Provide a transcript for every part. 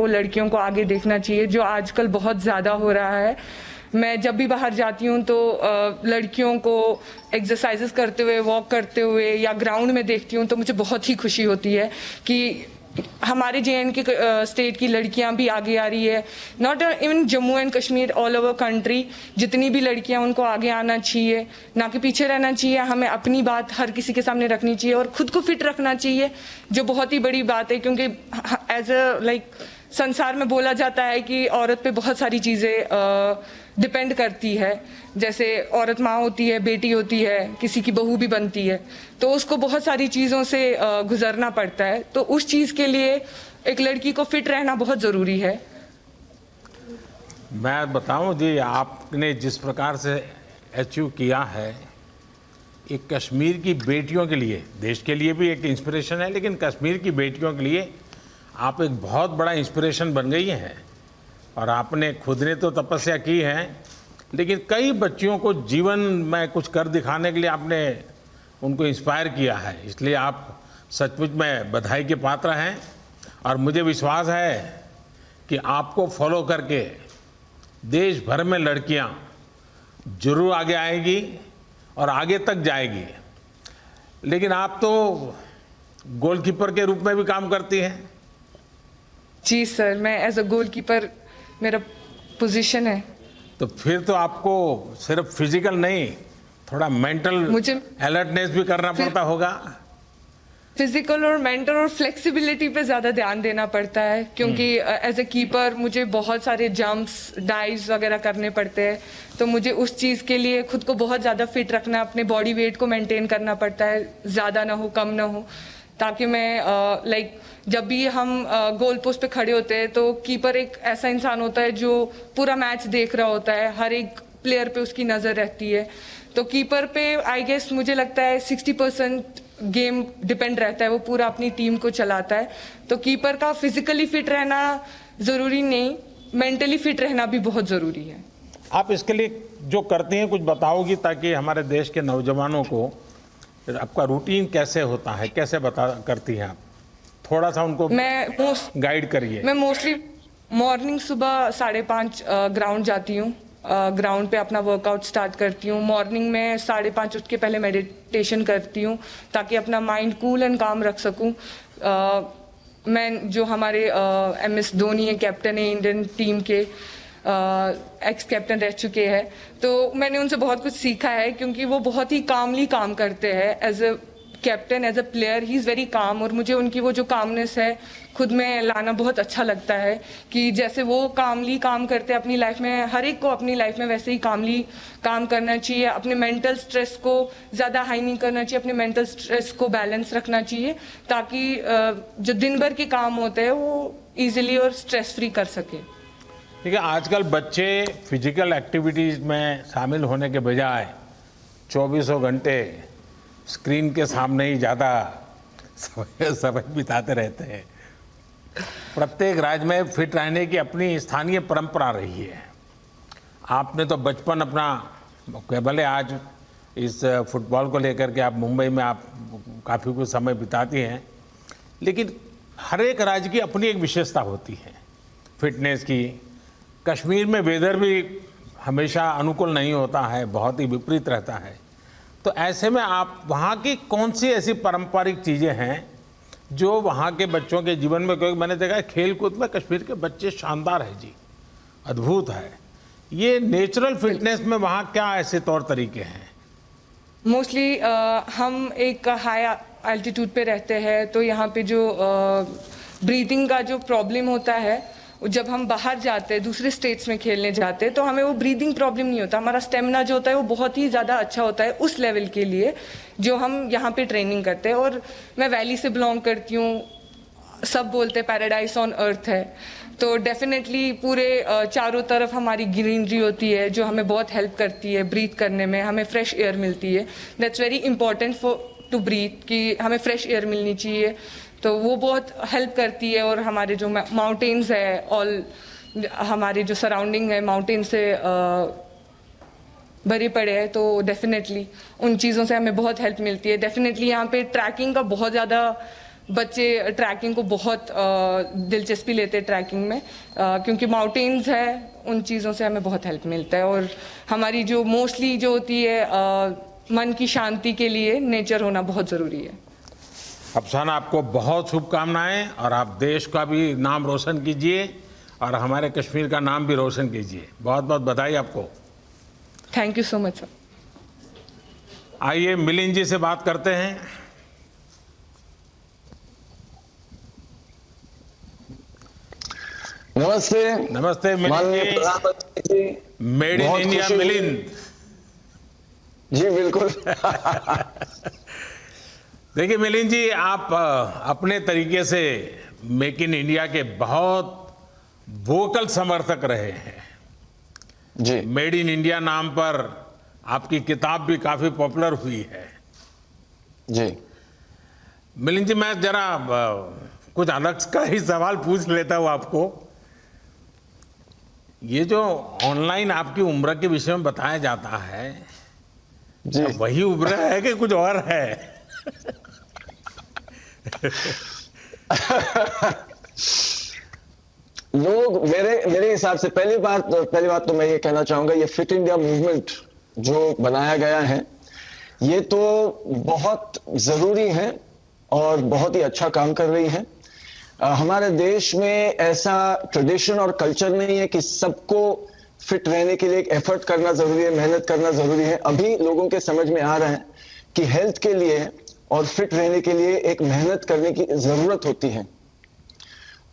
वो लड़कियों को आगे देखना चाहिए, जो आजकल बहुत ज़्यादा हो रहा है। मैं जब भी बाहर जाती हूँ तो लड़कियों को एक्सरसाइजेस करते हुए, वॉक करते हुए या ग्राउंड में देखती हूँ तो मुझे बहुत ही खुशी होती है कि हमारे JNK स्टेट की लड़कियां भी आगे आ रही है। Not even Jammu and Kashmir, all over country जितनी भी लड़कियां, उनको आगे आना चाहिए, ना कि पीछे रहना चाहिए। हमें अपनी बात हर किसी के सामने रखनी चाहिए और खुद को फिट रखना चाहिए, जो बहुत ही बड़ी बात है, क्योंकि एज अ संसार में बोला जाता है कि औरत पे बहुत सारी चीज़ें डिपेंड करती है। जैसे औरत माँ होती है, बेटी होती है, किसी की बहू भी बनती है, तो उसको बहुत सारी चीज़ों से गुजरना पड़ता है। तो उस चीज़ के लिए एक लड़की को फिट रहना बहुत ज़रूरी है। मैं बताऊं जी, आपने जिस प्रकार से अचीव किया है, एक कश्मीर की बेटियों के लिए, देश के लिए भी एक इंस्पिरेशन है, लेकिन कश्मीर की बेटियों के लिए आप एक बहुत बड़ा इंस्पिरेशन बन गई हैं। और आपने खुद ने तो तपस्या की है, लेकिन कई बच्चियों को जीवन में कुछ कर दिखाने के लिए आपने उनको इंस्पायर किया है। इसलिए आप सचमुच में बधाई के पात्र हैं। और मुझे विश्वास है कि आपको फॉलो करके देश भर में लड़कियां जरूर आगे आएंगी और आगे तक जाएगी। लेकिन आप तो गोलकीपर के रूप में भी काम करती हैं। जी सर, मैं एज अ गोलकीपर मेरा पोजीशन है। तो फिर तो आपको सिर्फ फिजिकल नहीं, थोड़ा मेंटल मुझे अलर्टनेस भी करना पड़ता होगा। फिजिकल और मेंटल और फ्लेक्सिबिलिटी पे ज़्यादा ध्यान देना पड़ता है, क्योंकि एज ए कीपर मुझे बहुत सारे जंप्स, डाइव्स वगैरह करने पड़ते हैं। तो मुझे उस चीज़ के लिए खुद को बहुत ज़्यादा फिट रखना, अपने बॉडी वेट को मेंटेन करना पड़ता है, ज़्यादा ना हो कम ना हो, ताकि मैं जब भी हम गोल पोस्ट पे खड़े होते हैं तो कीपर एक ऐसा इंसान होता है जो पूरा मैच देख रहा होता है, हर एक प्लेयर पे उसकी नज़र रहती है। तो कीपर पे आई गेस मुझे लगता है 60% गेम डिपेंड रहता है, वो पूरा अपनी टीम को चलाता है। तो कीपर का फिजिकली फिट रहना ज़रूरी नहीं, मेंटली फिट रहना भी बहुत ज़रूरी है। आप इसके लिए जो करती हैं कुछ बताओगी, ताकि हमारे देश के नौजवानों को आपका रूटीन कैसे होता है, कैसे करती हैं आप, थोड़ा सा उनको गाइड करिए। मैं मोस्टली मॉर्निंग सुबह 5:30 ग्राउंड जाती हूँ, ग्राउंड पे अपना वर्कआउट स्टार्ट करती हूँ। मॉर्निंग में 5:30 उठ के पहले मेडिटेशन करती हूँ, ताकि अपना माइंड कूल एंड काम रख सकूँ। मैं जो हमारे MS धोनी है, कैप्टन है इंडियन टीम के, एक्स कैप्टन रह चुके हैं, तो मैंने उनसे बहुत कुछ सीखा है, क्योंकि वो बहुत ही कामली काम करते हैं। As a captain, as a player, he is very calm, और मुझे उनकी वो जो कामनेस है खुद में लाना बहुत अच्छा लगता है, कि जैसे वो कामली काम करते हैं अपनी लाइफ में, हर एक को अपनी लाइफ में वैसे ही कामली काम करना चाहिए। अपने मेंटल स्ट्रेस को ज़्यादा हाई नहीं करना चाहिए, अपने मेंटल स्ट्रेस को बैलेंस रखना चाहिए, ताकि जो दिन भर के काम होते हैं वो ईजिली और स्ट्रेस फ्री कर सके। ठीक है, आजकल बच्चे फिजिकल एक्टिविटीज़ में शामिल होने के बजाय 24 घंटे स्क्रीन के सामने ही ज़्यादा समय बिताते रहते हैं। प्रत्येक राज्य में फिट रहने की अपनी स्थानीय परंपरा रही है। आपने तो बचपन अपना, भले आज इस फुटबॉल को लेकर के आप मुंबई में आप काफ़ी कुछ समय बिताती हैं, लेकिन हर एक राज्य की अपनी एक विशेषता होती है फिटनेस की। कश्मीर में वेदर भी हमेशा अनुकूल नहीं होता है, बहुत ही विपरीत रहता है। तो ऐसे में आप वहाँ की कौन सी ऐसी पारंपरिक चीज़ें हैं जो वहाँ के बच्चों के जीवन में, क्योंकि मैंने देखा है खेल कूद में कश्मीर के बच्चे शानदार है जी, अद्भुत है। ये नेचुरल फिटनेस में वहाँ क्या ऐसे तौर तरीके हैं? मोस्टली हम एक हाई एल्टीट्यूड पे रहते हैं, तो यहाँ पे जो ब्रीथिंग का जो प्रॉब्लम होता है, जब हम बाहर जाते हैं, दूसरे स्टेट्स में खेलने जाते हैं, तो हमें वो ब्रीदिंग प्रॉब्लम नहीं होता। हमारा स्टेमिना जो होता है वो बहुत ही ज़्यादा अच्छा होता है उस लेवल के लिए जो हम यहाँ पे ट्रेनिंग करते हैं। और मैं वैली से बिलोंग करती हूँ, सब बोलते हैं पैराडाइज ऑन अर्थ है, तो डेफिनेटली पूरे चारों तरफ हमारी ग्रीनरी होती है जो हमें बहुत हेल्प करती है ब्रीथ करने में, हमें फ्रेश एयर मिलती है। That's very important for to breathe, कि हमें फ्रेश एयर मिलनी चाहिए, तो वो बहुत हेल्प करती है। और हमारे जो माउंटेन्स है, ऑल हमारे जो सराउंडिंग है माउंटेन से भरे पड़े हैं, तो डेफिनेटली उन चीज़ों से हमें बहुत हेल्प मिलती है। डेफिनेटली यहाँ पे ट्रैकिंग का बहुत ज़्यादा बच्चे ट्रैकिंग को बहुत दिलचस्पी लेते हैं ट्रैकिंग में, क्योंकि माउंटेन्स है, उन चीज़ों से हमें बहुत हेल्प मिलता है। और हमारी जो मोस्टली जो होती है मन की शांति के लिए नेचर होना बहुत ज़रूरी है। अफसाना, आपको बहुत शुभकामनाएं और आप देश का भी नाम रोशन कीजिए और हमारे कश्मीर का नाम भी रोशन कीजिए। बहुत बहुत बधाई आपको। Thank you so much sir. आइए मिलिंद जी से बात करते हैं। नमस्ते। नमस्ते मिलिंद माननीय जी। प्रधानमंत्री जी, मेड इन बहुत इंडिया खुशी हुई। मिलिंद। जी बिल्कुल। देखिए मिलिंद जी, आप अपने तरीके से मेक इन इंडिया के बहुत वोकल समर्थक रहे हैं। जी मेड इन इंडिया नाम पर आपकी किताब भी काफी पॉपुलर हुई है। जी मिलिंद जी, मैं जरा कुछ अलग का ही सवाल पूछ लेता हूँ आपको। ये जो ऑनलाइन आपकी उम्र के विषय में बताया जाता है, जी वही उम्र है कि कुछ और है? लोग मेरे हिसाब से पहली बात तो मैं ये कहना चाहूंगा, ये फिट इंडिया मूवमेंट जो बनाया गया है ये तो बहुत जरूरी है और बहुत ही अच्छा काम कर रही है। हमारे देश में ऐसा ट्रेडिशन और कल्चर नहीं है कि सबको फिट रहने के लिए एक एफर्ट करना जरूरी है, मेहनत करना जरूरी है। अभी लोगों के समझ में आ रहा है कि हेल्थ के लिए और फिट रहने के लिए एक मेहनत करने की जरूरत होती है।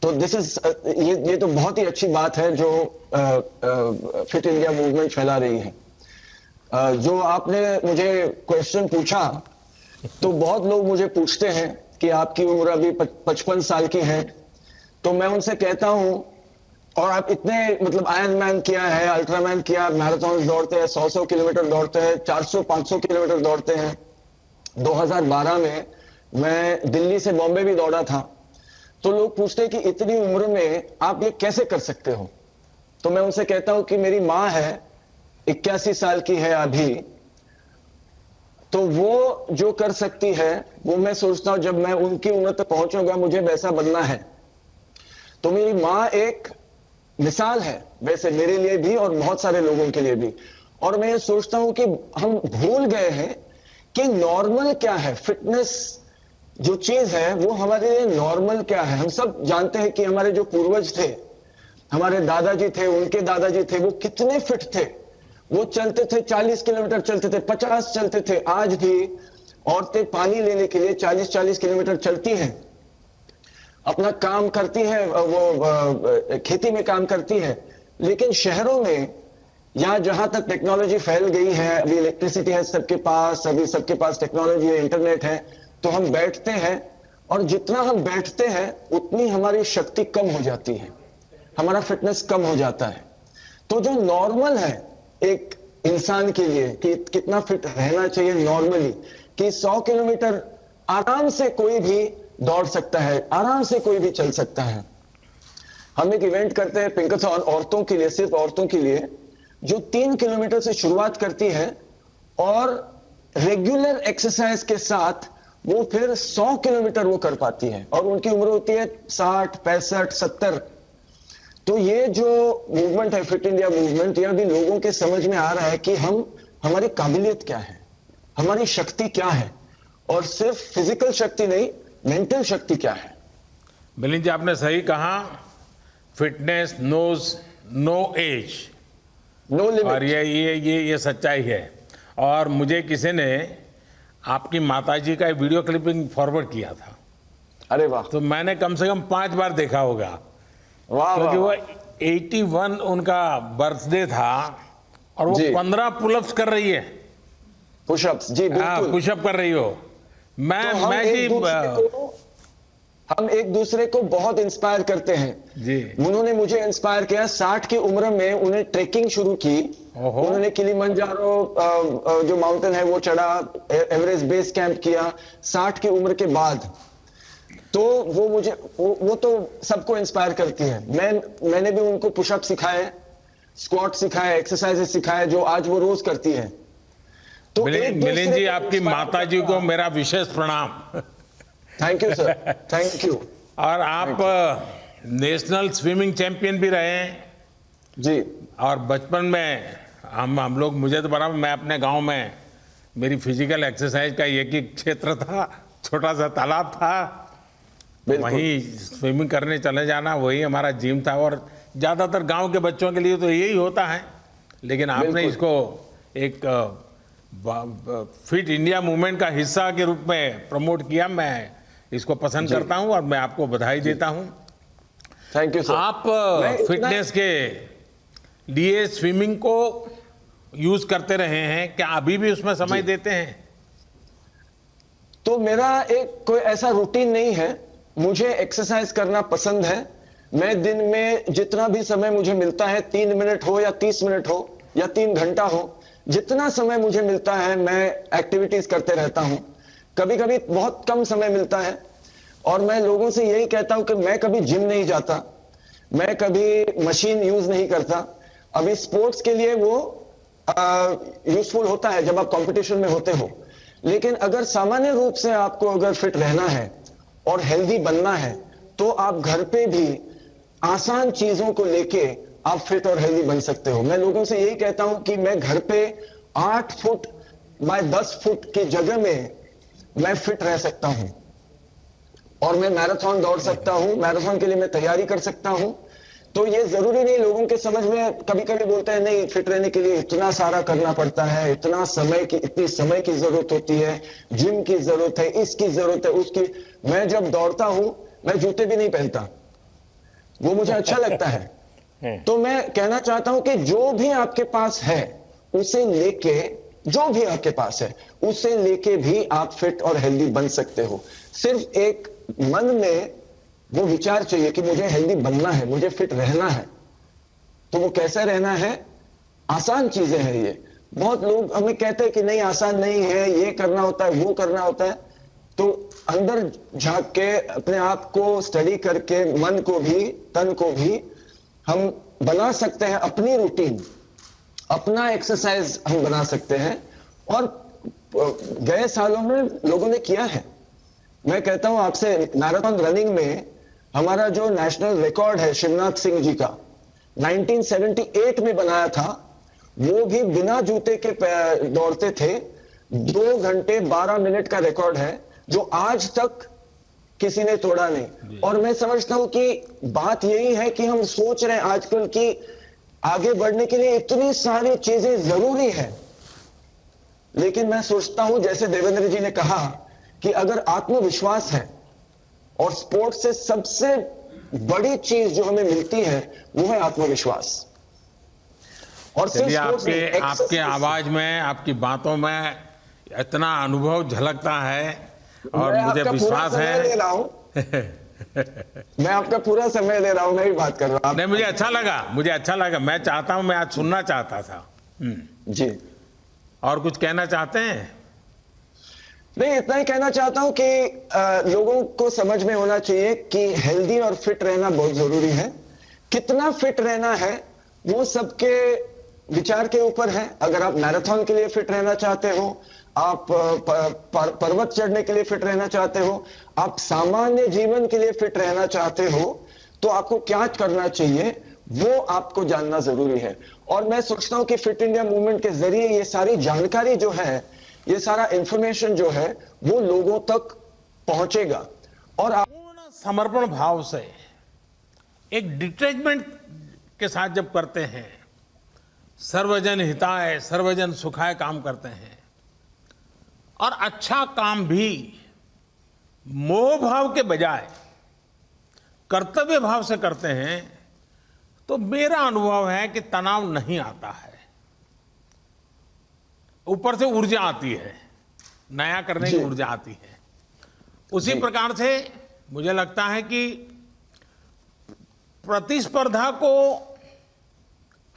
तो दिस इज ये तो बहुत ही अच्छी बात है जो फिट इंडिया मूवमेंट फैला रही है। जो आपने मुझे क्वेश्चन पूछा, तो बहुत लोग मुझे पूछते हैं कि आपकी उम्र अभी 55 साल की है, तो मैं उनसे कहता हूं, और आप इतने मतलब आयरन मैन किया है, अल्ट्रामैन किया, मैराथन दौड़ते हैं, 100 किलोमीटर दौड़ते हैं, 400-500 किलोमीटर दौड़ते हैं। 2012 में मैं दिल्ली से बॉम्बे भी दौड़ा था। तो लोग पूछते हैं कि इतनी उम्र में आप ये कैसे कर सकते हो? तो मैं उनसे कहता हूं कि मेरी मां है, 81 साल की है अभी, तो वो जो कर सकती है वो मैं सोचता हूं जब मैं उनकी उम्र तक पहुंचूंगा मुझे वैसा बनना है। तो मेरी मां एक मिसाल है वैसे मेरे लिए भी और बहुत सारे लोगों के लिए भी। और मैं ये सोचता हूं कि हम भूल गए हैं कि नॉर्मल क्या है। फिटनेस जो चीज है वो हमारे लिए नॉर्मल क्या है। हम सब जानते हैं कि हमारे जो पूर्वज थे, हमारे दादाजी थे, उनके दादाजी थे, वो कितने फिट थे। वो चलते थे, 40 किलोमीटर चलते थे, 50 चलते थे। आज भी औरतें पानी लेने के लिए 40-40 किलोमीटर चलती हैं, अपना काम करती है, वो खेती में काम करती है। लेकिन शहरों में या जहां तक टेक्नोलॉजी फैल गई है, अभी इलेक्ट्रिसिटी है सबके पास, अभी सबके पास टेक्नोलॉजी है, इंटरनेट है, तो हम बैठते हैं और जितना हम बैठते हैं उतनी हमारी शक्ति कम हो जाती है, हमारा फिटनेस कम हो जाता है। तो जो नॉर्मल है एक इंसान के लिए कि कितना फिट रहना चाहिए नॉर्मली, कि 100 किलोमीटर आराम से कोई भी दौड़ सकता है, आराम से कोई भी चल सकता है। हम एक इवेंट करते हैं पिंकाथॉन औरतों के लिए, सिर्फ औरतों के लिए, जो 3 किलोमीटर से शुरुआत करती है और रेगुलर एक्सरसाइज के साथ वो फिर 100 किलोमीटर वो कर पाती है, और उनकी उम्र होती है 60, 65, 70। तो ये जो मूवमेंट है फिट इंडिया मूवमेंट, ये अभी लोगों के समझ में आ रहा है कि हमारी काबिलियत क्या है, हमारी शक्ति क्या है, और सिर्फ फिजिकल शक्ति नहीं, मेंटल शक्ति क्या है। मिलिंद जी, आपने सही कहा, fitness knows no as, no और लिमिट। ये सच्चाई है। और मुझे किसी ने आपकी माताजी का वीडियो क्लिपिंग फॉरवर्ड किया था, अरे वाह, तो मैंने कम से कम 5 बार देखा होगा, वाह क्योंकि वाह, वो 81 उनका बर्थडे था और वो जी। 15 पुलअप्स कर रही है। पुशअप्स, जी हाँ, बिल्कुल। पुशअप कर रही हो। तो मैं जी हम एक दूसरे को बहुत इंस्पायर करते हैं। जी। उन्होंने मुझे इंस्पायर किया। 60 की उम्र में उन्हें ट्रेकिंग शुरू की। ओहो। उन्होंने किलिमंजारो जो माउंटेन है वो चढ़ा, एवरेस्ट बेस कैंप किया 60 की उम्र के बाद। तो वो मुझे वो तो सबको इंस्पायर करती है। मैंने भी उनको पुशअप सिखाए, स्क्वाट सिखाए, एक्सरसाइजेस सिखाए, जो आज वो रोज करती है। तो मिलिंद जी, आपकी माता जी को मेरा विशेष प्रणाम। Thank you sir, thank you. और आप नेशनल स्विमिंग चैंपियन भी रहे हैं। जी और बचपन में हम लोग, मुझे तो बराबर, मैं अपने गांव में, मेरी फिजिकल एक्सरसाइज का एक ही क्षेत्र था, छोटा सा तालाब था, बिल्कुल। वहीं स्विमिंग करने चले जाना, वही हमारा जिम था। और ज़्यादातर गांव के बच्चों के लिए तो यही होता है, लेकिन आपने बिल्कुल। इसको एक फिट इंडिया मूवमेंट का हिस्सा के रूप में प्रमोट किया। मैं इसको पसंद जी। करता हूं और मैं आपको बधाई देता हूं। Thank you sir. आप मैं इतना- फिटनेस के लिए स्विमिंग को यूज करते रहे हैं, क्या अभी भी उसमें समय जी। देते हैं? तो मेरा एक कोई ऐसा रूटीन नहीं है, मुझे एक्सरसाइज करना पसंद है। मैं दिन में जितना भी समय मुझे मिलता है, 3 मिनट हो या 30 मिनट हो या 3 घंटा हो, जितना समय मुझे मिलता है मैं एक्टिविटीज करते रहता हूं। कभी कभी बहुत कम समय मिलता है, और मैं लोगों से यही कहता हूं कि मैं कभी जिम नहीं जाता, मैं कभी मशीन यूज नहीं करता। अभी स्पोर्ट्स के लिए वो यूजफुल होता है जब आप कंपटीशन में होते हो, लेकिन अगर सामान्य रूप से आपको अगर फिट रहना है और हेल्दी बनना है, तो आप घर पे भी आसान चीजों को लेके आप फिट और हेल्दी बन सकते हो। मैं लोगों से यही कहता हूं कि मैं घर पे 8 फुट बाय 10 फुट की जगह में मैं फिट रह सकता हूं, और मैं मैराथन दौड़ सकता हूं, मैराथन के लिए मैं तैयारी कर सकता हूं। तो ये जरूरी नहीं, लोगों के समझ में कभी कभी बोलते हैं नहीं, फिट रहने के लिए इतना सारा करना पड़ता है, इतना समय की, इतनी समय की जरूरत होती है, जिम की जरूरत है, इसकी जरूरत है, उसकी। मैं जब दौड़ता हूं, मैं जूते भी नहीं पहनता, वो मुझे अच्छा लगता है। तो मैं कहना चाहता हूं कि जो भी आपके पास है उसे लेके, जो भी आपके पास है उसे लेके भी आप फिट और हेल्दी बन सकते हो। सिर्फ एक मन में वो विचार चाहिए कि मुझे हेल्दी बनना है, मुझे फिट रहना है। तो वो कैसे रहना है? आसान चीजें हैं ये। बहुत लोग हमें कहते हैं कि नहीं, आसान नहीं है, ये करना होता है, वो करना होता है। तो अंदर झांक के, अपने आप को स्टडी करके, मन को भी, तन को भी हम बना सकते हैं अपनी रूटीन, अपना एक्सरसाइज हम बना सकते हैं। और गए सालों में लोगों ने किया है। मैं कहता हूं आपसे, मैराथन रनिंग में हमारा जो नेशनल रिकॉर्ड है शिवनाथ सिंह जी का, 1978 में बनाया था, वो भी बिना जूते के दौड़ते थे। 2 घंटे 12 मिनट का रिकॉर्ड है, जो आज तक किसी ने तोड़ा नहीं। और मैं समझता हूं कि बात यही है कि हम सोच रहे हैं आजकल कि आगे बढ़ने के लिए इतनी सारी चीजें जरूरी है, लेकिन मैं सोचता हूं, जैसे देवेंद्र जी ने कहा, कि अगर आत्मविश्वास है, और स्पोर्ट्स से सबसे बड़ी चीज जो हमें मिलती है वो है आत्मविश्वास। और सिर्फ चलिए, स्पोर्ट्स नहीं, आपके आवाज में, आपकी बातों में इतना अनुभव झलकता है, और मैं मुझे आपका पूरा विश्वास समय ले है। रहा हूं। मैं आपका पूरा समय ले रहा हूं, मैं भी बात कर रहा हूं। नहीं, मुझे अच्छा लगा, मुझे अच्छा लगा। मैं चाहता हूं, मैं आज सुनना चाहता था। जी, और कुछ कहना चाहते हैं? नहीं, इतना ही कहना चाहता हूं कि लोगों को समझ में होना चाहिए कि हेल्दी और फिट रहना बहुत जरूरी है। कितना फिट रहना है वो सबके विचार के ऊपर है। अगर आप मैराथन के लिए फिट रहना चाहते हो, आप पर्वत चढ़ने के लिए फिट रहना चाहते हो, आप सामान्य जीवन के लिए फिट रहना चाहते हो, तो आपको क्या करना चाहिए वो आपको जानना जरूरी है। और मैं सोचता हूं कि फिट इंडिया मूवमेंट के जरिए ये सारी जानकारी जो है, ये सारा इंफॉर्मेशन जो है, वो लोगों तक पहुंचेगा। और आप पूर्ण समर्पण भाव से, एक डिटैचमेंट के साथ जब करते हैं, सर्वजन हिताय सर्वजन सुखाय काम करते हैं, और अच्छा काम भी मोह भाव के बजाय कर्तव्य भाव से करते हैं, तो मेरा अनुभव है कि तनाव नहीं आता है, ऊपर से ऊर्जा आती है, नया करने की जी। ऊर्जा आती है। उसी जी। प्रकार से मुझे लगता है कि प्रतिस्पर्धा को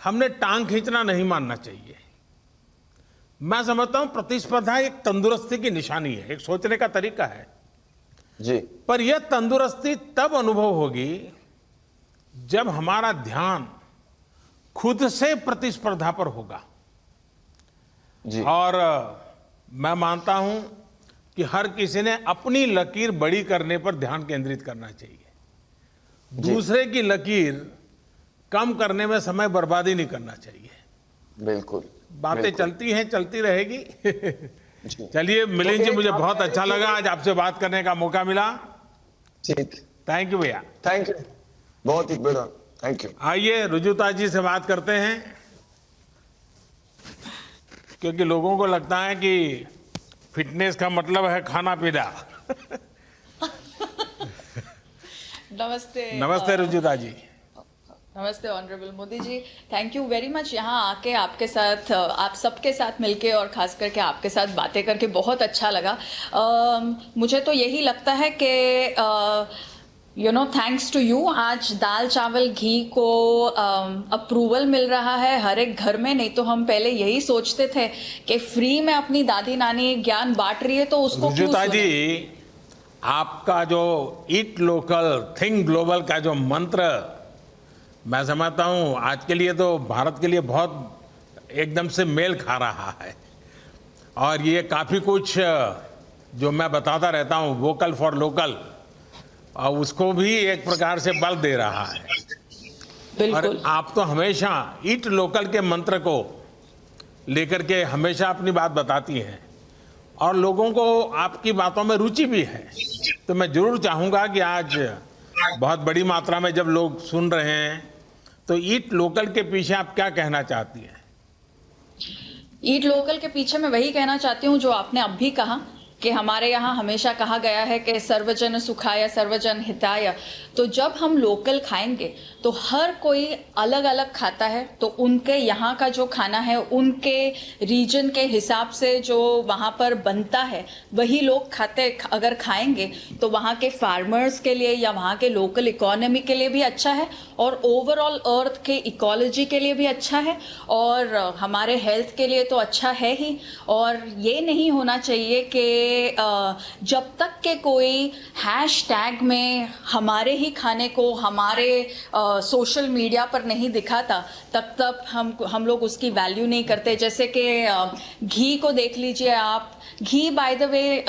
हमने टांग खींचना नहीं मानना चाहिए। मैं समझता हूं प्रतिस्पर्धा एक तंदुरुस्ती की निशानी है, एक सोचने का तरीका है। जी, पर यह तंदुरुस्ती तब अनुभव होगी जब हमारा ध्यान खुद से प्रतिस्पर्धा पर होगा। जी, और मैं मानता हूं कि हर किसी ने अपनी लकीर बड़ी करने पर ध्यान केंद्रित करना चाहिए। दूसरे की लकीर कम करने में समय बर्बादी नहीं करना चाहिए। बिल्कुल। बातें बिल्कुल। चलती हैं, चलती रहेगी। जी। चलिए मिलिंद जी, एक मुझे आप बहुत कह अच्छा रहे थे- लगा आज आपसे बात करने का मौका मिला। ठीक। थैंक यू भैया। थैंक यू, बहुत ही बड़ा थैंक यू। आइए रुजुता जी से बात करते हैं, क्योंकि लोगों को लगता है कि फिटनेस का मतलब है खाना पीना। नमस्ते। नमस्ते रुजुता जी। नमस्ते honourable Modi ji, thank you very much. यहाँ आके आपके साथ, आप सबके साथ मिलके और खास करके आपके साथ बातें करके बहुत अच्छा लगा। मुझे तो यही लगता है कि थैंक्स टू यू आज दाल चावल घी को अप्रूवल मिल रहा है हर एक घर में। नहीं तो हम पहले यही सोचते थे कि फ्री में अपनी दादी नानी ज्ञान बांट रही है तो उसको क्यों रुजुता सुने? जी, आपका जो ईट लोकल थिंक ग्लोबल का जो मंत्र, मैं समझता हूँ आज के लिए तो भारत के लिए बहुत एकदम से मेल खा रहा है। और ये काफ़ी कुछ जो मैं बताता रहता हूँ वोकल फॉर लोकल, और उसको भी एक प्रकार से बल दे रहा है। और बिल्कुल। आप तो हमेशा ईट लोकल के मंत्र को लेकर के हमेशा अपनी बात बताती हैं, और लोगों को आपकी बातों में रुचि भी है। तो मैं जरूर चाहूँगा कि आज बहुत बड़ी मात्रा में जब लोग सुन रहे हैं, तो ईट लोकल के पीछे आप क्या कहना चाहती हैं? ईट लोकल के पीछे मैं वही कहना चाहती हूँ जो आपने अब भी कहा कि हमारे यहाँ हमेशा कहा गया है कि सर्वजन सुखाय सर्वजन हिताय। तो जब हम लोकल खाएंगे तो हर कोई अलग अलग खाता है, तो उनके यहाँ का जो खाना है उनके रीजन के हिसाब से जो वहाँ पर बनता है वही लोग खाते। अगर खाएंगे तो वहाँ के फार्मर्स के लिए या वहाँ के लोकल इकोनॉमी के लिए भी अच्छा है, और ओवरऑल अर्थ के इकोलॉजी के लिए भी अच्छा है, और हमारे हेल्थ के लिए तो अच्छा है ही। और ये नहीं होना चाहिए कि जब तक के कोई हैशटैग में हमारे ही खाने को हमारे सोशल मीडिया पर नहीं दिखाता तब तक हम लोग उसकी वैल्यू नहीं करते। जैसे कि घी को देख लीजिए आप। Ghee by the way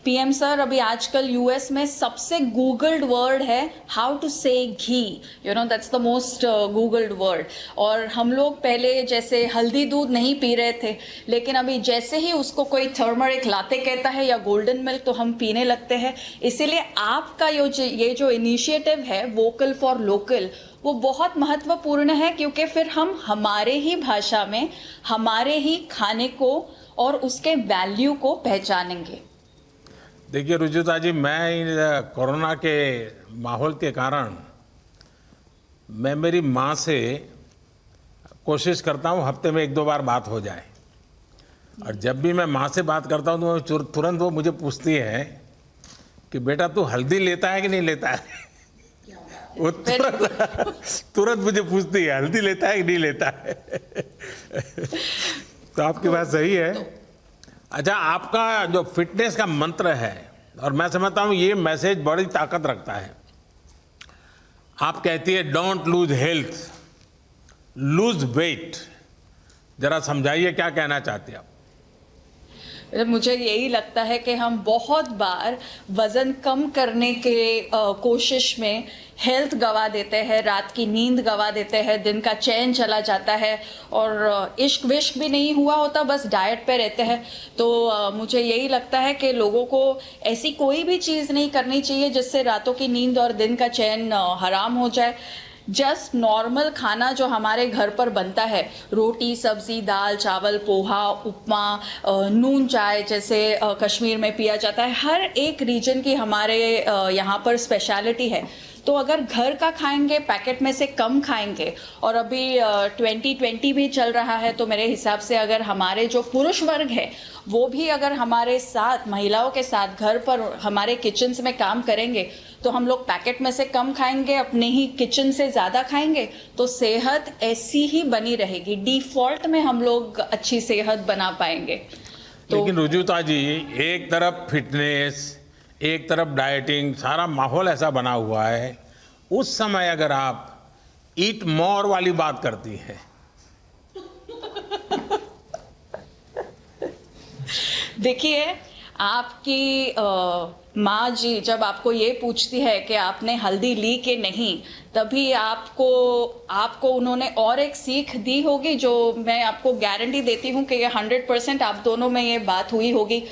PM sir, अभी आजकल यूएस में सबसे गूगल्ड वर्ड है how to say ghee. That's the most googled word. और हम लोग पहले जैसे हल्दी दूध नहीं पी रहे थे, लेकिन अभी जैसे ही उसको कोई टर्मरिक लाते कहता है या गोल्डन मिल्क तो हम पीने लगते हैं। इसीलिए आपका ये जो इनिशिएटिव है वोकल फॉर लोकल, वो बहुत महत्वपूर्ण है, क्योंकि फिर हम हमारे ही भाषा में हमारे ही खाने को और उसके वैल्यू को पहचानेंगे। देखिए रुजुता जी, मैं कोरोना के माहौल के कारण मैं मेरी माँ से कोशिश करता हूँ हफ्ते में 1-2 बार बात हो जाए। और जब भी मैं माँ से बात करता हूँ तो तुरंत वो मुझे पूछती है कि बेटा तू हल्दी लेता है कि नहीं लेता है। वो तुरंत मुझे पूछती है हल्दी लेता है कि नहीं लेता है। तो आपकी बात सही है। अच्छा, आपका जो फिटनेस का मंत्र है, और मैं समझता हूँ ये मैसेज बड़ी ताकत रखता है। आप कहती है don't lose health, lose weight. जरा समझाइए क्या कहना चाहती हैं आप? मुझे यही लगता है कि हम बहुत बार वज़न कम करने के कोशिश में हेल्थ गवा देते हैं, रात की नींद गवा देते हैं, दिन का चैन चला जाता है, और इश्क विश्क भी नहीं हुआ होता, बस डाइट पे रहते हैं। तो मुझे यही लगता है कि लोगों को ऐसी कोई भी चीज़ नहीं करनी चाहिए जिससे रातों की नींद और दिन का चैन हराम हो जाए। जस्ट नॉर्मल खाना जो हमारे घर पर बनता है, रोटी सब्जी दाल चावल पोहा उपमा नून चाय जैसे कश्मीर में पिया जाता है, हर एक रीजन की हमारे यहाँ पर स्पेशलिटी है। तो अगर घर का खाएंगे, पैकेट में से कम खाएंगे, और अभी 2020 भी चल रहा है, तो मेरे हिसाब से अगर हमारे जो पुरुष वर्ग है वो भी अगर हमारे साथ महिलाओं के साथ घर पर हमारे किचन्स में काम करेंगे तो हम लोग पैकेट में से कम खाएंगे, अपने ही किचन से ज़्यादा खाएंगे, तो सेहत ऐसी ही बनी रहेगी। डिफ़ॉल्ट में हम लोग अच्छी सेहत बना पाएंगे। तो लेकिन रुजुता जी, एक तरफ फिटनेस, एक तरफ डाइटिंग, सारा माहौल ऐसा बना हुआ है, उस समय अगर आप ईट मोर वाली बात करती है। देखिए, आपकी माँ जी जब आपको ये पूछती है कि आपने हल्दी ली कि नहीं, तभी आपको उन्होंने और एक सीख दी होगी, जो मैं आपको गारंटी देती हूँ कि ये 100% आप दोनों में ये बात हुई होगी।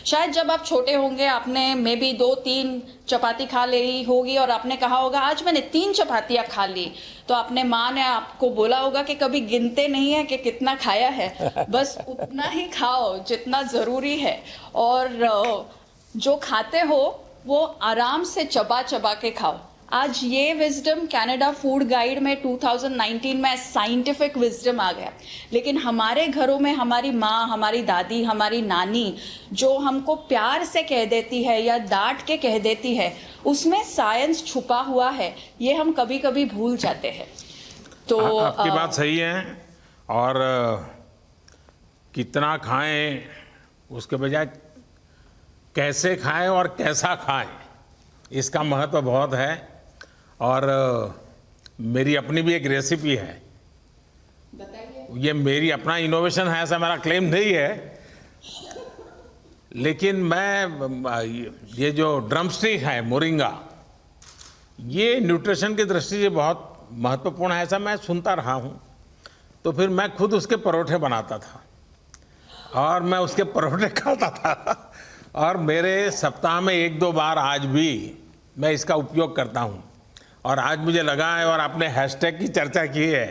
शायद जब आप छोटे होंगे आपने मे बी 2-3 चपाती खा ली होगी और आपने कहा होगा आज मैंने 3 चपातियाँ खा ली, तो आपने माँ ने आपको बोला होगा कि कभी गिनते नहीं है कि कितना खाया है, बस उतना ही खाओ जितना ज़रूरी है, और जो खाते हो वो आराम से चबा चबा के खाओ। आज ये विजडम कनाडा फूड गाइड में 2019 में साइंटिफिक विजडम आ गया, लेकिन हमारे घरों में हमारी माँ, हमारी दादी, हमारी नानी जो हमको प्यार से कह देती है या डांट के कह देती है, उसमें साइंस छुपा हुआ है, ये हम कभी कभी भूल जाते हैं। तो आपकी बात सही है, और कितना खाएं उसके बजाय कैसे खाएं और कैसा खाएं, इसका महत्व बहुत है। और मेरी अपनी भी एक रेसिपी है, ये मेरी अपना इनोवेशन है, ऐसा मेरा क्लेम नहीं है, लेकिन मैं ये जो ड्रमस्टिक है मोरिंगा, ये न्यूट्रिशन की दृष्टि से बहुत महत्वपूर्ण है, ऐसा मैं सुनता रहा हूँ। तो फिर मैं खुद उसके परोठे बनाता था और मैं उसके परोठे खाता था, और मेरे सप्ताह में 1-2 बार आज भी मैं इसका उपयोग करता हूँ। और आज मुझे लगा है, और आपने हैशटैग की चर्चा की है,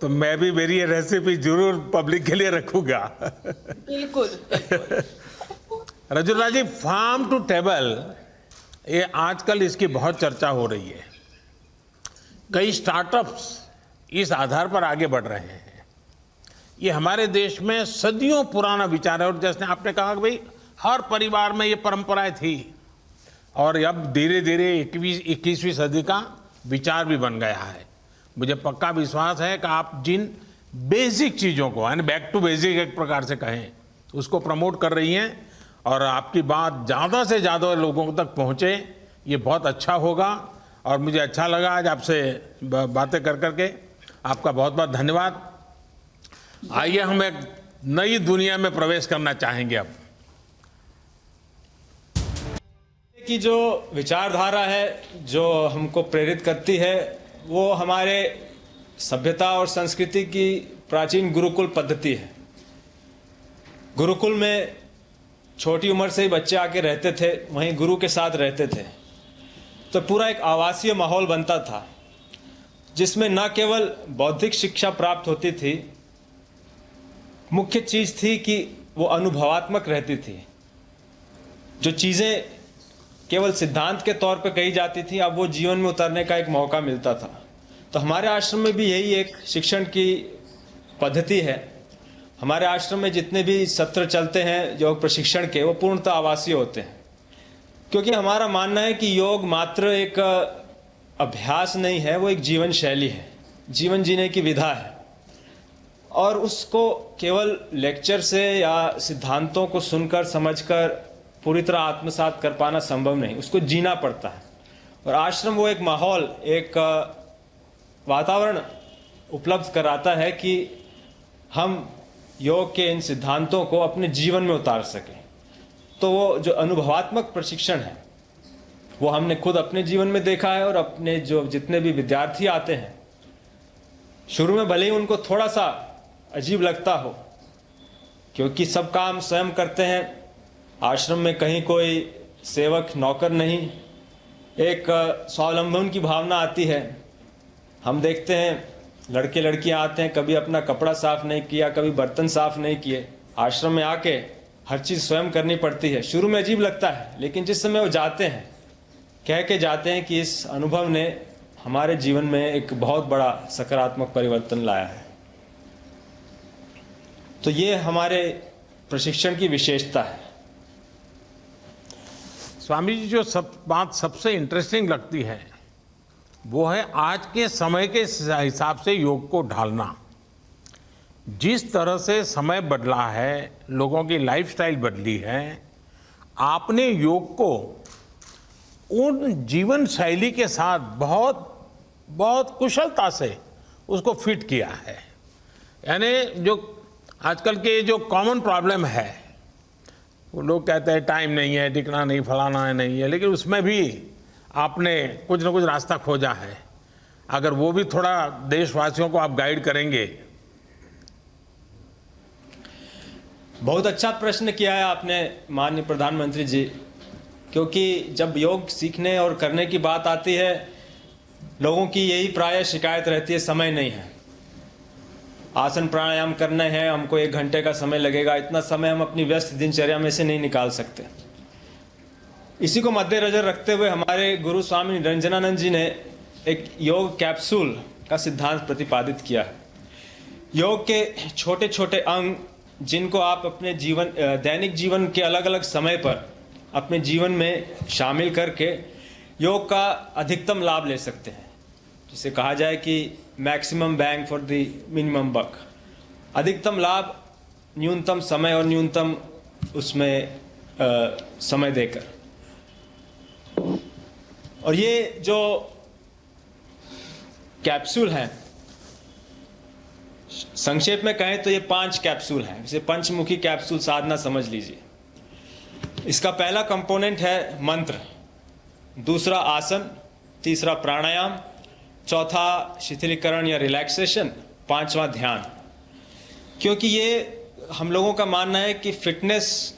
तो मैं भी मेरी ये रेसिपी जरूर पब्लिक के लिए रखूंगा। बिल्कुल। रजुला जी, फार्म टू टेबल, ये आजकल इसकी बहुत चर्चा हो रही है। कई स्टार्टअप्स इस आधार पर आगे बढ़ रहे हैं। ये हमारे देश में सदियों पुराना विचार है, और जैसे आपने कहा कि भाई हर परिवार में ये परंपराएं थी, और अब धीरे धीरे 21वीं सदी का विचार भी बन गया है। मुझे पक्का विश्वास है कि आप जिन बेसिक चीज़ों को, यानी बैक टू बेसिक एक प्रकार से कहें, उसको प्रमोट कर रही हैं, और आपकी बात ज़्यादा से ज़्यादा लोगों तक पहुँचे, ये बहुत अच्छा होगा। और मुझे अच्छा लगा आज आपसे बातें कर करके। आपका बहुत बहुत धन्यवाद। आइए हम एक नई दुनिया में प्रवेश करना चाहेंगे। अब की जो विचारधारा है जो हमको प्रेरित करती है, वो हमारे सभ्यता और संस्कृति की प्राचीन गुरुकुल पद्धति है। गुरुकुल में छोटी उम्र से ही बच्चे आके रहते थे, वहीं गुरु के साथ रहते थे, तो पूरा एक आवासीय माहौल बनता था, जिसमें न केवल बौद्धिक शिक्षा प्राप्त होती थी, मुख्य चीज़ थी कि वो अनुभवात्मक रहती थी। जो चीज़ें केवल सिद्धांत के तौर पर कही जाती थी, अब वो जीवन में उतरने का एक मौका मिलता था। तो हमारे आश्रम में भी यही एक शिक्षण की पद्धति है। हमारे आश्रम में जितने भी सत्र चलते हैं योग प्रशिक्षण के, वो पूर्णतः आवासीय होते हैं, क्योंकि हमारा मानना है कि योग मात्र एक अभ्यास नहीं है, वो एक जीवन शैली है, जीवन जीने की विधा है। और उसको केवल लेक्चर से या सिद्धांतों को सुनकर समझकर पूरी तरह आत्मसात कर पाना संभव नहीं, उसको जीना पड़ता है। और आश्रम वो एक माहौल, एक वातावरण उपलब्ध कराता है कि हम योग के इन सिद्धांतों को अपने जीवन में उतार सकें। तो वो जो अनुभवात्मक प्रशिक्षण है, वो हमने खुद अपने जीवन में देखा है, और अपने जो जितने भी विद्यार्थी आते हैं, शुरू में भले ही उनको थोड़ा सा अजीब लगता हो, क्योंकि सब काम स्वयं करते हैं। आश्रम में कहीं कोई सेवक नौकर नहीं, एक स्वावलंबन की भावना आती है। हम देखते हैं लड़के लड़कियां आते हैं, कभी अपना कपड़ा साफ नहीं किया, कभी बर्तन साफ नहीं किए, आश्रम में आके हर चीज़ स्वयं करनी पड़ती है। शुरू में अजीब लगता है, लेकिन जिस समय वो जाते हैं, कह के जाते हैं कि इस अनुभव ने हमारे जीवन में एक बहुत बड़ा सकारात्मक परिवर्तन लाया है। तो ये हमारे प्रशिक्षण की विशेषता है। स्वामी जी, जो बात सबसे इंटरेस्टिंग लगती है वो है आज के समय के हिसाब से योग को ढालना। जिस तरह से समय बदला है, लोगों की लाइफस्टाइल बदली है, आपने योग को उन जीवन शैली के साथ बहुत बहुत कुशलता से उसको फिट किया है। यानी जो आजकल के जो कॉमन प्रॉब्लम है, वो लोग कहते हैं टाइम नहीं है, टिकना नहीं, फलाना है, नहीं है, लेकिन उसमें भी आपने कुछ ना कुछ रास्ता खोजा है। अगर वो भी थोड़ा देशवासियों को आप गाइड करेंगे। बहुत अच्छा प्रश्न किया है आपने माननीय प्रधानमंत्री जी, क्योंकि जब योग सीखने और करने की बात आती है, लोगों की यही प्रायः शिकायत रहती है, समय नहीं है। आसन प्राणायाम करने हैं, हमको 1 घंटे का समय लगेगा, इतना समय हम अपनी व्यस्त दिनचर्या में से नहीं निकाल सकते। इसी को मद्देनजर रखते हुए हमारे गुरु स्वामी निरंजनानंद जी ने एक योग कैप्सूल का सिद्धांत प्रतिपादित किया है। योग के छोटे छोटे अंग जिनको आप अपने जीवन दैनिक जीवन के अलग अलग समय पर अपने जीवन में शामिल करके योग का अधिकतम लाभ ले सकते हैं, जिसे कहा जाए कि maximum bang for the minimum buck, अधिकतम लाभ न्यूनतम समय और न्यूनतम उसमें समय देकर। और ये जो कैप्सूल हैं, संक्षेप में कहें तो ये 5 कैप्सूल हैं। इसे पंचमुखी कैप्सूल साधना समझ लीजिए। इसका पहला कंपोनेंट है मंत्र, दूसरा आसन, तीसरा प्राणायाम, चौथा शिथिलीकरण या रिलैक्सेशन, 5वां ध्यान। क्योंकि ये हम लोगों का मानना है कि फिटनेस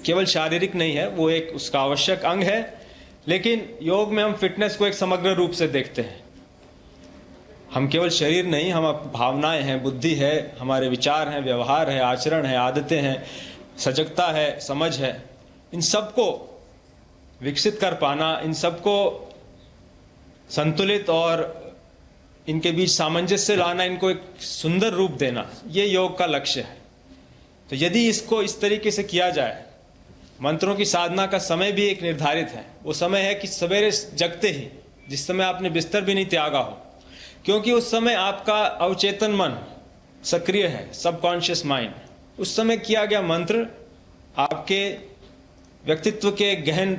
केवल शारीरिक नहीं है, वो एक उसका आवश्यक अंग है, लेकिन योग में हम फिटनेस को एक समग्र रूप से देखते हैं। हम केवल शरीर नहीं, हम भावनाएं हैं, बुद्धि है, हमारे विचार हैं, व्यवहार है, आचरण है, आदतें हैं, सजगता है, समझ है, इन सबको विकसित कर पाना, इन सबको संतुलित और इनके बीच सामंजस्य लाना, इनको एक सुंदर रूप देना, ये योग का लक्ष्य है। तो यदि इसको इस तरीके से किया जाए, मंत्रों की साधना का समय भी एक निर्धारित है। वो समय है कि सवेरे जगते ही, जिस समय आपने बिस्तर भी नहीं त्यागा हो, क्योंकि उस समय आपका अवचेतन मन सक्रिय है, सबकॉन्शियस माइंड। उस समय किया गया मंत्र आपके व्यक्तित्व के गहन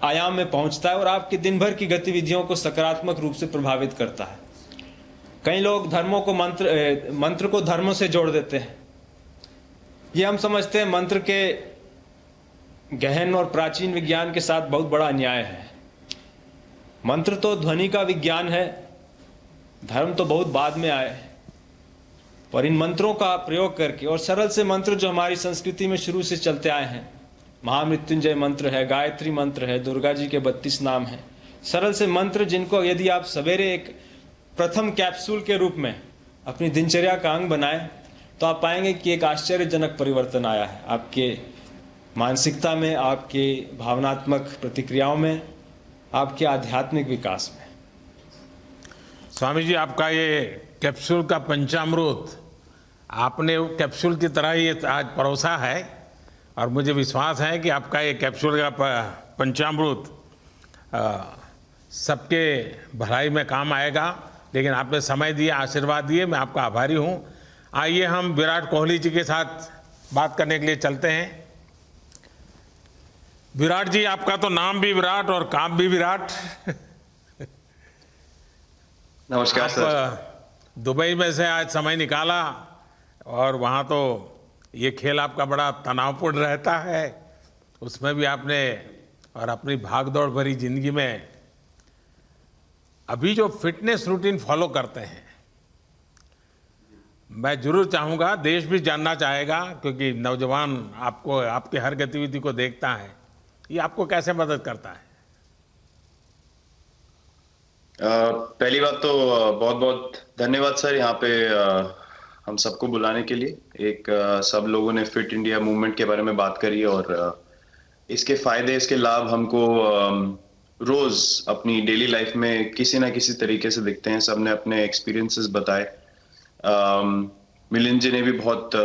आयाम में पहुंचता है और आपकी दिन भर की गतिविधियों को सकारात्मक रूप से प्रभावित करता है। कई लोग धर्मों को मंत्र को धर्मों से जोड़ देते हैं। ये हम समझते हैं मंत्र के गहन और प्राचीन विज्ञान के साथ बहुत बड़ा अन्याय है। मंत्र तो ध्वनि का विज्ञान है, धर्म तो बहुत बाद में आए, पर इन मंत्रों का प्रयोग करके, और सरल से मंत्र जो हमारी संस्कृति में शुरू से चलते आए हैं, महामृत्युंजय मंत्र है, गायत्री मंत्र है, दुर्गा जी के 32 नाम हैं, सरल से मंत्र जिनको यदि आप सवेरे एक प्रथम कैप्सूल के रूप में अपनी दिनचर्या का अंग बनाएं, तो आप पाएंगे कि एक आश्चर्यजनक परिवर्तन आया है आपके मानसिकता में, आपके भावनात्मक प्रतिक्रियाओं में, आपके आध्यात्मिक विकास में। स्वामी जी, आपका ये कैप्सूल का पंचामृत आपने कैप्सूल की तरह ही आज परोसा है, और मुझे विश्वास है कि आपका ये कैप्सूल का पंचामृत सबके भलाई में काम आएगा। लेकिन आपने समय दिया, आशीर्वाद दिए, मैं आपका आभारी हूँ। आइए हम विराट कोहली जी के साथ बात करने के लिए चलते हैं। विराट जी, आपका तो नाम भी विराट और काम भी विराट। नमस्कार सर। दुबई में से आज समय निकाला, और वहाँ तो ये खेल आपका बड़ा तनावपूर्ण रहता है, उसमें भी आपने और अपनी भागदौड़ भरी जिंदगी में अभी जो फिटनेस रूटीन फॉलो करते हैं, मैं जरूर चाहूँगा, देश भी जानना चाहेगा, क्योंकि नौजवान आपको, आपकी हर गतिविधि को देखता है, ये आपको कैसे मदद करता है? पहली बात तो बहुत बहुत धन्यवाद सर, यहाँ पे हम सबको बुलाने के लिए। एक सब लोगों ने फिट इंडिया मूवमेंट के बारे में बात करी, और इसके फायदे, इसके लाभ हमको रोज अपनी डेली लाइफ में किसी ना किसी तरीके से दिखते हैं। सबने अपने एक्सपीरियंसेस बताए। मिलिंद जी ने भी बहुत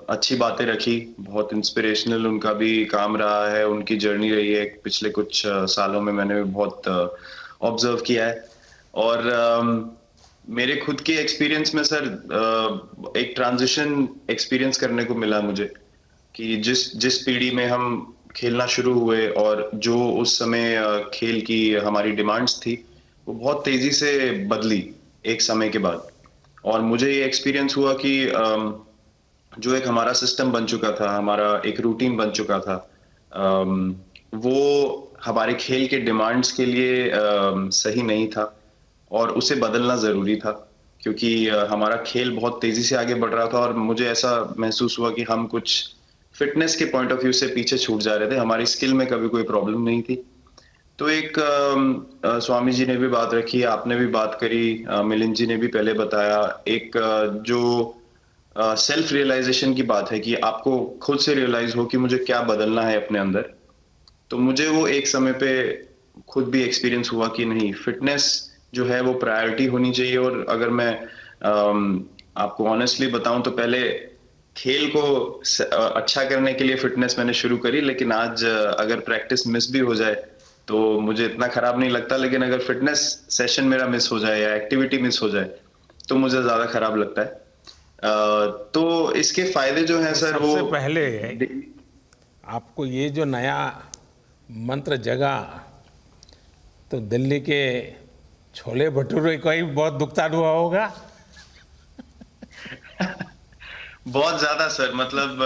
अच्छी बातें रखी, बहुत इंस्पिरेशनल उनका भी काम रहा है, उनकी जर्नी रही है पिछले कुछ सालों में, मैंने भी बहुत ऑब्जर्व किया है। और मेरे खुद के एक्सपीरियंस में सर एक ट्रांजिशन एक्सपीरियंस करने को मिला मुझे, कि जिस पीढ़ी में हम खेलना शुरू हुए और जो उस समय खेल की हमारी डिमांड्स थी, वो बहुत तेजी से बदली एक समय के बाद। और मुझे ये एक्सपीरियंस हुआ कि जो एक हमारा सिस्टम बन चुका था, हमारा एक रूटीन बन चुका था, वो हमारे खेल के डिमांड्स के लिए सही नहीं था और उसे बदलना ज़रूरी था क्योंकि हमारा खेल बहुत तेज़ी से आगे बढ़ रहा था और मुझे ऐसा महसूस हुआ कि हम कुछ फिटनेस के पॉइंट ऑफ व्यू से पीछे छूट जा रहे थे। हमारी स्किल में कभी कोई प्रॉब्लम नहीं थी। तो एक स्वामी जी ने भी बात रखी, आपने भी बात करी, मिलिंद जी ने भी पहले बताया, एक जो सेल्फ रियलाइजेशन की बात है कि आपको खुद से रियलाइज हो कि मुझे क्या बदलना है अपने अंदर। तो मुझे वो एक समय पे खुद भी एक्सपीरियंस हुआ कि नहीं, फिटनेस जो है वो प्रायोरिटी होनी चाहिए। और अगर मैं आपको ऑनेस्टली बताऊं तो पहले खेल को अच्छा करने के लिए फिटनेस मैंने शुरू करी, लेकिन आज अगर प्रैक्टिस मिस भी हो जाए तो मुझे इतना खराब नहीं लगता, लेकिन अगर फिटनेस सेशन मेरा मिस हो जाए या एक्टिविटी मिस हो जाए तो मुझे ज्यादा खराब लगता है। तो इसके फायदे जो हैं सर, वो सबसे पहले आपको ये जो नया मंत्र जगा तो दिल्ली के छोले भटूरे का ही बहुत दुखता हुआ होगा। बहुत ज्यादा सर, मतलब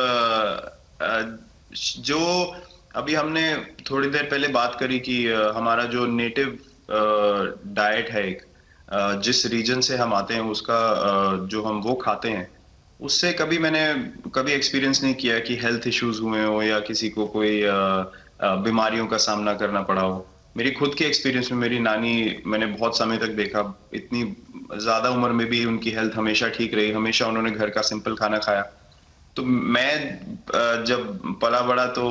जो अभी हमने थोड़ी देर पहले बात करी कि हमारा जो नेटिव डाइट है, एक जिस रीजन से हम आते हैं उसका जो हम वो खाते हैं, उससे मैंने कभी एक्सपीरियंस नहीं किया कि हेल्थ इश्यूज हुए हो या किसी को कोई बीमारियों का सामना करना पड़ा हो। मेरी खुद के एक्सपीरियंस में मेरी नानी, मैंने बहुत समय तक देखा, इतनी ज्यादा उम्र में भी उनकी हेल्थ हमेशा ठीक रही, हमेशा उन्होंने घर का सिंपल खाना खाया। तो मैं जब पला बड़ा तो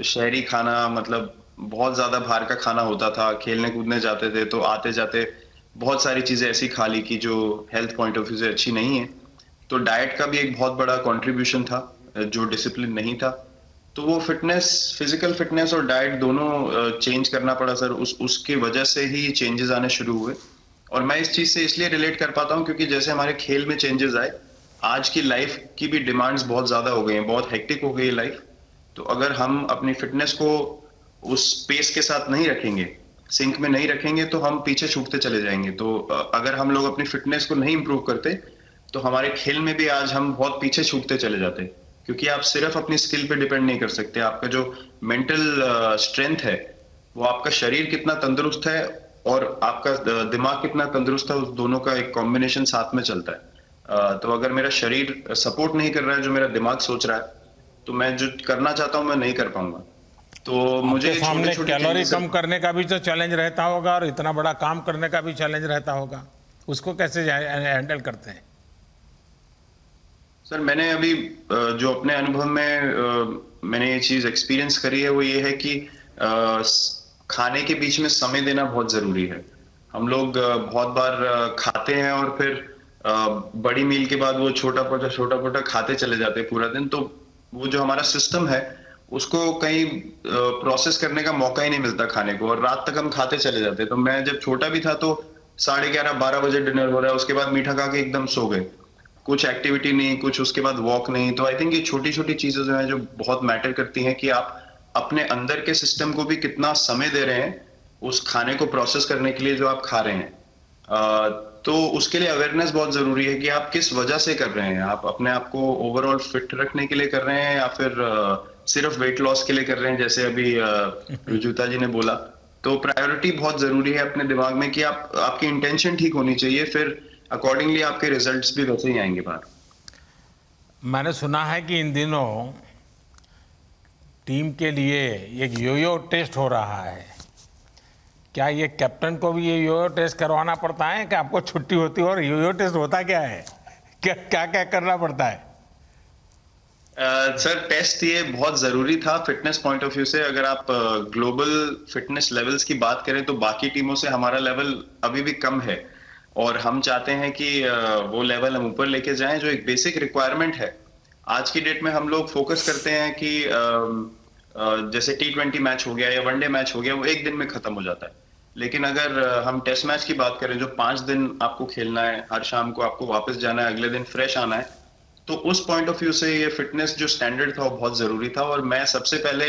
शहरी खाना, मतलब बहुत ज्यादा बाहर का खाना होता था, खेलने कूदने जाते थे तो आते जाते बहुत सारी चीजें ऐसी खा ली कि जो हेल्थ पॉइंट ऑफ व्यू से अच्छी नहीं है। तो डाइट का भी एक बहुत बड़ा कंट्रीब्यूशन था, जो डिसिप्लिन नहीं था। तो वो फिटनेस, फिजिकल फिटनेस और डाइट दोनों चेंज करना पड़ा सर। उसकी वजह से ही चेंजेस आने शुरू हुए। और मैं इस चीज से इसलिए रिलेट कर पाता हूँ क्योंकि जैसे हमारे खेल में चेंजेस आए, आज की लाइफ की भी डिमांड्स बहुत ज्यादा हो गई हैं, बहुत हेक्टिक हो गई है लाइफ। तो अगर हम अपनी फिटनेस को उस पेस के साथ नहीं रखेंगे, सिंक में नहीं रखेंगे, तो हम पीछे छूटते चले जाएंगे। तो अगर हम लोग अपनी फिटनेस को नहीं इंप्रूव करते तो हमारे खेल में भी आज हम बहुत पीछे छूटते चले जाते, क्योंकि आप सिर्फ अपनी स्किल पे डिपेंड नहीं कर सकते। आपका जो मेंटल स्ट्रेंथ है, वो आपका शरीर कितना तंदुरुस्त है और आपका दिमाग कितना तंदुरुस्त है, उस दोनों का एक कॉम्बिनेशन साथ में चलता है। तो अगर मेरा शरीर सपोर्ट नहीं कर रहा है जो मेरा दिमाग सोच रहा है, तो मैं जो करना चाहता हूं मैं नहीं कर पाऊंगा। तो मुझे सामने कैलोरी कम करने का भी तो चैलेंज रहता होगा और इतना बड़ा काम करने का भी चैलेंज रहता होगा, उसको कैसे हैंडल करते हैं? सर मैंने अभी जो अपने अनुभव में मैंने ये चीज एक्सपीरियंस करी है, वो ये है कि खाने के बीच में समय देना बहुत जरूरी है। हम लोग बहुत बार खाते हैं और फिर बड़ी मील के बाद वो छोटा पोटा खाते चले जाते हैं पूरा दिन। तो वो जो हमारा सिस्टम है उसको कहीं प्रोसेस करने का मौका ही नहीं मिलता खाने को, और रात तक हम खाते चले जाते हैं। तो मैं जब छोटा भी था तो 11:30-12 बजे डिनर हो रहा है, उसके बाद मीठा खा के एकदम सो गए, कुछ एक्टिविटी नहीं, कुछ उसके बाद वॉक नहीं। तो आई थिंक ये छोटी छोटी चीजें जो है जो बहुत मैटर करती हैं कि आप अपने अंदर के सिस्टम को भी कितना समय दे रहे हैं उस खाने को प्रोसेस करने के लिए जो आप खा रहे हैं। तो उसके लिए अवेयरनेस बहुत जरूरी है कि आप किस वजह से कर रहे हैं। आप अपने आप को ओवरऑल फिट रखने के लिए कर रहे हैं या फिर सिर्फ वेट लॉस के लिए कर रहे हैं, जैसे अभी रुजुता जी ने बोला। तो प्रायोरिटी बहुत जरूरी है अपने दिमाग में कि आपकी इंटेंशन ठीक होनी चाहिए, फिर अकॉर्डिंगली आपके रिजल्ट्स भी वैसे ही आएंगे बाहर। मैंने सुना है कि इन दिनों टीम के लिए एक योयो टेस्ट हो रहा है। क्या ये कैप्टन को भी ये योयो टेस्ट करवाना पड़ता है कि आपको छुट्टी होती है? और योयो टेस्ट होता क्या है, क्या क्या क्या करना पड़ता है? सर टेस्ट ये बहुत जरूरी था फिटनेस पॉइंट ऑफ व्यू से। अगर आप ग्लोबल फिटनेस लेवल्स की बात करें तो बाकी टीमों से हमारा लेवल अभी भी कम है, और हम चाहते हैं कि वो लेवल हम ऊपर लेके जाएं, जो एक बेसिक रिक्वायरमेंट है। आज की डेट में हम लोग फोकस करते हैं कि जैसे T20 मैच हो गया या वनडे मैच हो गया, वो एक दिन में खत्म हो जाता है। लेकिन अगर हम टेस्ट मैच की बात करें जो 5 दिन आपको खेलना है, हर शाम को आपको वापस जाना है, अगले दिन फ्रेश आना है, तो उस पॉइंट ऑफ व्यू से ये फिटनेस जो स्टैंडर्ड था वो बहुत जरूरी था। और मैं सबसे पहले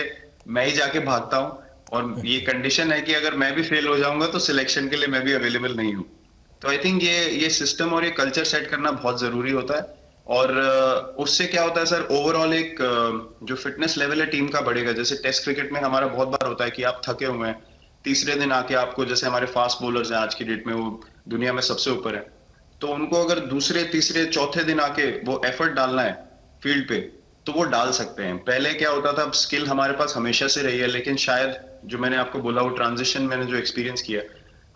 मैं ही जाके भागता हूँ, और ये कंडीशन है कि अगर मैं भी फेल हो जाऊंगा तो सिलेक्शन के लिए मैं भी अवेलेबल नहीं हूँ। तो आई थिंक ये सिस्टम और ये कल्चर सेट करना बहुत जरूरी होता है। और उससे क्या होता है सर, ओवरऑल एक जो फिटनेस लेवल है टीम का बढ़ेगा। जैसे टेस्ट क्रिकेट में हमारा बहुत बार होता है कि आप थके हुए हैं, तीसरे दिन आके आपको, जैसे हमारे फास्ट बॉलर्स हैं आज की डेट में, वो दुनिया में सबसे ऊपर है, तो उनको अगर दूसरे तीसरे चौथे दिन आके वो एफर्ट डालना है फील्ड पे, तो वो डाल सकते हैं। पहले क्या होता था, स्किल हमारे पास हमेशा से रही है, लेकिन शायद जो मैंने आपको बोला, वो ट्रांजिशन मैंने जो एक्सपीरियंस किया,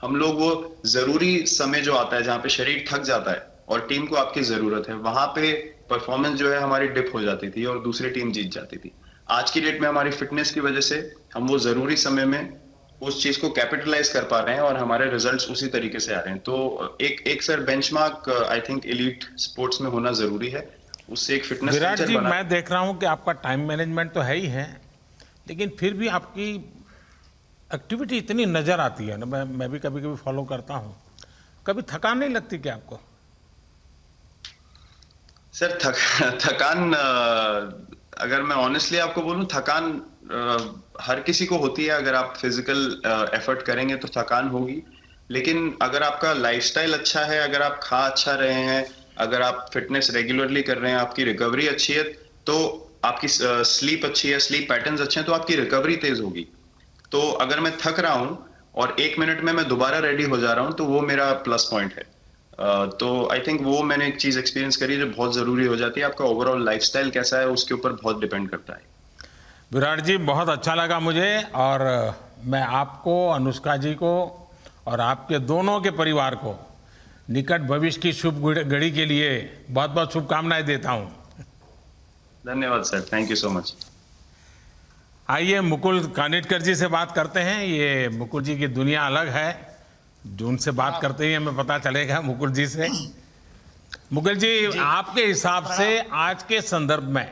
हम लोग वो जरूरी समय जो आता है जहां पे शरीर थक जाता है और टीम को आपकी जरूरत है, वहां पे परफॉर्मेंस जो है हमारी डिप हो जाती थी और दूसरी टीम जीत जाती थी। आज की डेट में हमारी फिटनेस की वजह से हम वो जरूरी समय में उस चीज को कैपिटलाइज कर पा रहे हैं और हमारे रिजल्ट्स उसी तरीके से आ रहे हैं। तो एक sir benchmark I think elite sports में होना जरूरी है, उससे एक फिटनेस विराट जी, मैं देख रहा हूं कि आपका टाइम मैनेजमेंट तो है ही है, लेकिन फिर भी आपकी एक्टिविटी इतनी नजर आती है ना, मैं भी कभी कभी फॉलो करता हूं, कभी थकान नहीं लगती क्या आपको? सर थकान अगर मैं ऑनेस्टली आपको बोलूं, थकान हर किसी को होती है। अगर आप फिजिकल एफर्ट करेंगे तो थकान होगी, लेकिन अगर आपका लाइफस्टाइल अच्छा है, अगर आप खा अच्छा रहे हैं, अगर आप फिटनेस रेगुलरली कर रहे हैं, आपकी रिकवरी अच्छी है, तो आपकी स्लीप अच्छी है, स्लीप पैटर्न्स अच्छे हैं, तो आपकी रिकवरी तेज होगी। तो अगर मैं थक रहा हूं और 1 मिनट में मैं दोबारा रेडी हो जा रहा हूं, तो वो मेरा प्लस पॉइंट है। तो आई थिंक वो मैंने एक चीज एक्सपीरियंस करी जो बहुत जरूरी हो जाती है। आपका ओवरऑल लाइफस्टाइल कैसा है उसके ऊपर बहुत डिपेंड करता है। विराट जी, बहुत अच्छा लगा मुझे, और मैं आपको, अनुष्का जी को और आपके दोनों के परिवार को निकट भविष्य की शुभ घड़ी के लिए बहुत बहुत शुभकामनाएं देता हूं। धन्यवाद sir, thank you so much. आइए मुकुल कानिटकर जी से बात करते हैं। ये मुकुल जी की दुनिया अलग है, जो उनसे बात करते ही हमें पता चलेगा मुकुल जी से। मुकुल जी, आपके हिसाब से आज के संदर्भ में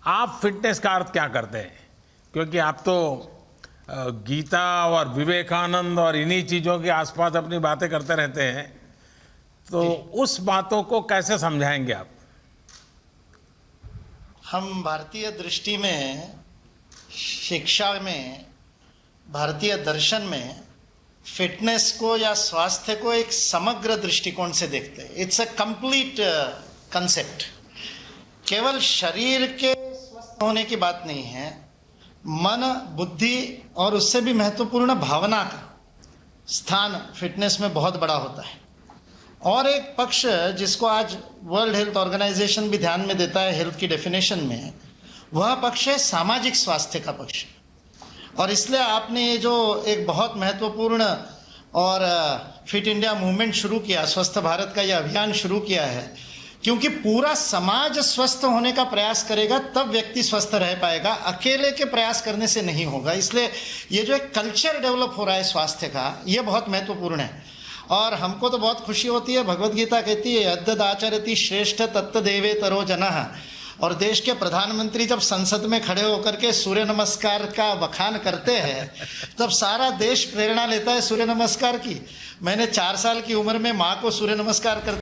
आप फिटनेस का अर्थ क्या करते हैं? क्योंकि आप तो गीता और विवेकानंद और इन्हीं चीज़ों के आसपास अपनी बातें करते रहते हैं, तो उस बातों को कैसे समझाएंगे आप? हम भारतीय दृष्टि में, शिक्षा में, भारतीय दर्शन में फिटनेस को या स्वास्थ्य को एक समग्र दृष्टिकोण से देखते हैं। It's a complete concept. केवल शरीर के स्वस्थ होने की बात नहीं है, मन, बुद्धि और उससे भी महत्वपूर्ण भावना का स्थान फिटनेस में बहुत बड़ा होता है। और एक पक्ष जिसको आज वर्ल्ड हेल्थ ऑर्गेनाइजेशन भी ध्यान में देता है हेल्थ की डेफिनेशन में, वह पक्ष है सामाजिक स्वास्थ्य का पक्ष। और इसलिए आपने ये जो एक बहुत महत्वपूर्ण और फिट इंडिया मूवमेंट शुरू किया, स्वस्थ भारत का ये अभियान शुरू किया है, क्योंकि पूरा समाज स्वस्थ होने का प्रयास करेगा तब व्यक्ति स्वस्थ रह पाएगा, अकेले के प्रयास करने से नहीं होगा। इसलिए ये जो एक कल्चर डेवलप हो रहा है स्वास्थ्य का, ये बहुत महत्वपूर्ण है। और हमको तो बहुत खुशी होती है, भगवत गीता कहती है यद्यद् आचरति श्रेष्ठ तत्तदेवेतरो जनः। और देश के प्रधानमंत्री जब संसद में खड़े होकर के सूर्य नमस्कार का बखान करते हैं, तब सारा देश प्रेरणा लेता है सूर्य नमस्कार की। मैंने 4 साल की उम्र में माँ को सूर्य नमस्कार कर